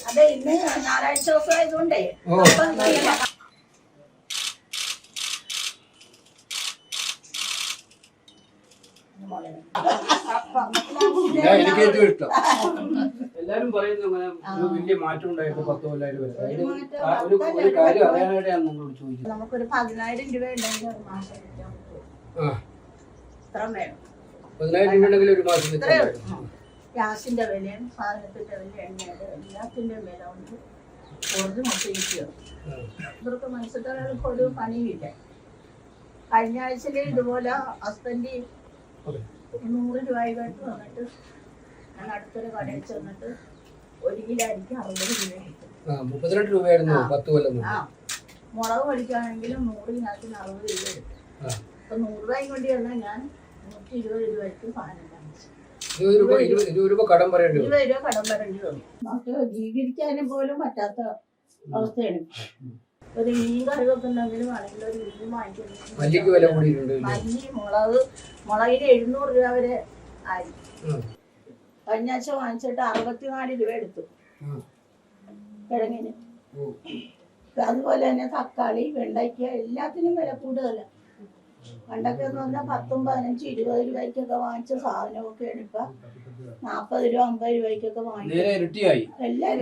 അതെ ഇന്ന് ഞായറാഴ്ച ദിവസം ആയതുകൊണ്ടേ എനിക്ക് ഏറ്റവും ഇഷ്ടം. എല്ലാരും പറയുന്നു അങ്ങനെ ഒരു വലിയ മാറ്റം ഉണ്ടായിട്ട് 10 കൊല്ലമായിട്ട് വരെ ഒരു കാര്യം അറിയാനായിട്ടാണ് നമ്മളോട് ചോദിച്ചത്. നമുക്കൊരു 10,000 രൂപ ഉണ്ടെങ്കിൽ ഒരു മാസം ആ 10,000 രൂപ ഉണ്ടെങ്കിൽ ഒരു മാസം ഗ്യാസിന്റെ വിലയും സാധനത്തിന്റെ വില എണ്ണയുടെ എല്ലാത്തിന്റെയും വില കൊണ്ട് കുറഞ്ഞു നോക്കിയിരിക്കുകയാണ്. ഇവർക്ക് മത്സ്യത്തൊഴിലാളികൾക്ക് ഒരു പണിയില്ല. കഴിഞ്ഞ ആഴ്ചയിൽ ഇതുപോലെ ഹസ്ബൻഡ് 100 രൂപയായിട്ട് വന്നിട്ട് ഞാൻ അടുത്തൊരു കടയിൽ ചെന്നിട്ട് 1 കിലോ അരിക്ക് 60 രൂപ കിട്ടും. 32 രൂപയായിരുന്നു 10 കൊല്ലം. മുളക് പഠിക്കുകയാണെങ്കിലും 100 60 രൂപ എടുക്കും. അപ്പൊ 100 രൂപയും കൊണ്ട് വന്നാൽ ഞാൻ 120 രൂപയ്ക്ക് സാധനം വാങ്ങിച്ചു. 20 രൂപ കടം പറയേണ്ടി 20 രൂപ കടം വരേണ്ടി വന്നു. നമുക്ക് ജീവിക്കാനും പോലും പറ്റാത്ത അവസ്ഥയാണ്. ഒരു മീൻ കറി വെക്കുന്നെങ്കിലും ആണെങ്കിൽ ഒരു മീൻ വാങ്ങിക്കുന്നു. മല്ലിക്ക് വില കൂടിയിട്ടുണ്ട്. മല്ലി മുളകിന് 700 രൂപ വരെ ആയി. കഴിഞ്ഞ ആഴ്ച വാങ്ങിച്ചിട്ട് 64 രൂപ എടുത്തു കിഴങ്ങിന്. അതുപോലെ തന്നെ തക്കാളി വെണ്ടയ്ക്ക എല്ലാത്തിനും വില കൂടുതലാണ്. പണ്ടൊക്കെ എന്ന് പറഞ്ഞാൽ 10, 15, 20 രൂപയ്ക്കൊക്കെ വാങ്ങിച്ച സാധനമൊക്കെയാണ് ഇപ്പൊ 40 രൂപ 50 രൂപയ്ക്കൊക്കെ വാങ്ങിക്കും. എല്ലാം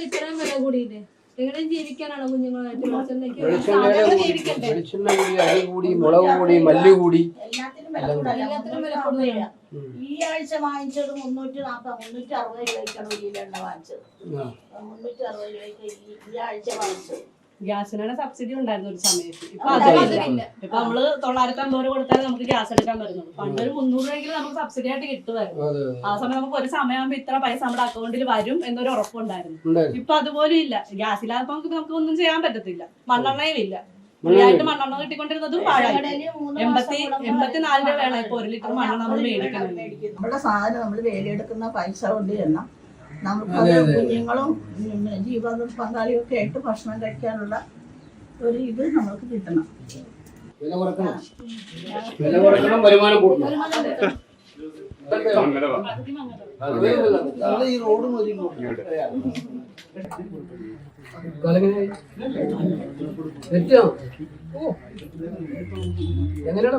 ഇത്രയും വില കൂടിയില്ലേ? എങ്ങനെയും ജീവിക്കാനാണോ കുഞ്ഞുങ്ങളായിട്ട്? മുളക് കൂടി മല്ലി കൂടി എല്ലാത്തിനും വില കൂടുതലാണ്. ഈ ആഴ്ച വാങ്ങിച്ചത് 340 360 രൂപയ്ക്കാണ് ഒരു കിലോ എണ്ണ വാങ്ങിച്ചത്. 360 രൂപയ്ക്ക് ഈ ആഴ്ച വാങ്ങിച്ചത്. ഗ്യാസിനാണ് സബ്സിഡി ഉണ്ടായിരുന്നു ഒരു സമയത്ത്. ഇപ്പൊ അതില്ല. ഇപ്പൊ നമ്മള് 950 രൂപ കൊടുത്താൽ നമുക്ക് ഗ്യാസ് എടുക്കാൻ പറ്റുന്നുള്ളൂ. പണ്ട് ഒരു 300 രൂപയെങ്കിലും നമുക്ക് സബ്സിഡി ആയിട്ട് കിട്ടുമായിരുന്നു. ആ സമയം നമുക്ക് ഒരു സമയമാകുമ്പോ ഇത്ര പൈസ നമ്മുടെ അക്കൗണ്ടിൽ വരും എന്നൊരു ഉറപ്പുണ്ടായിരുന്നു. ഇപ്പൊ അതുപോലും ഇല്ല. ഗ്യാസില്ലാതെ നമുക്ക് ഒന്നും ചെയ്യാൻ പറ്റത്തില്ല. മണ്ണെണ്ണയും ഇല്ല. ഫ്രീയായിട്ട് മണ്ണെണ്ണ കിട്ടിക്കൊണ്ടിരുന്നതും പാഴായി. 84 രൂപ വേണം ഇപ്പൊ 1 ലിറ്റർ മണ്ണെണ്ണ നമ്മൾ മേടിക്കണം. നമ്മുടെ സാധനം നമ്മൾ വേലിയെടുക്കുന്ന പൈസ കൊണ്ട് തന്നെ നമുക്ക് കുഞ്ഞുങ്ങളും ജീവിത പങ്കാളിയും ഒക്കെ ആയിട്ട് ഭക്ഷണം കഴിക്കാനുള്ള ഒരു ഇത് നമുക്ക് കിട്ടണം. വില കുറയ്ക്കണം, വരുമാനം കൂട്ടണം. ഈ റോഡ് മതി. എങ്ങനെയാണ്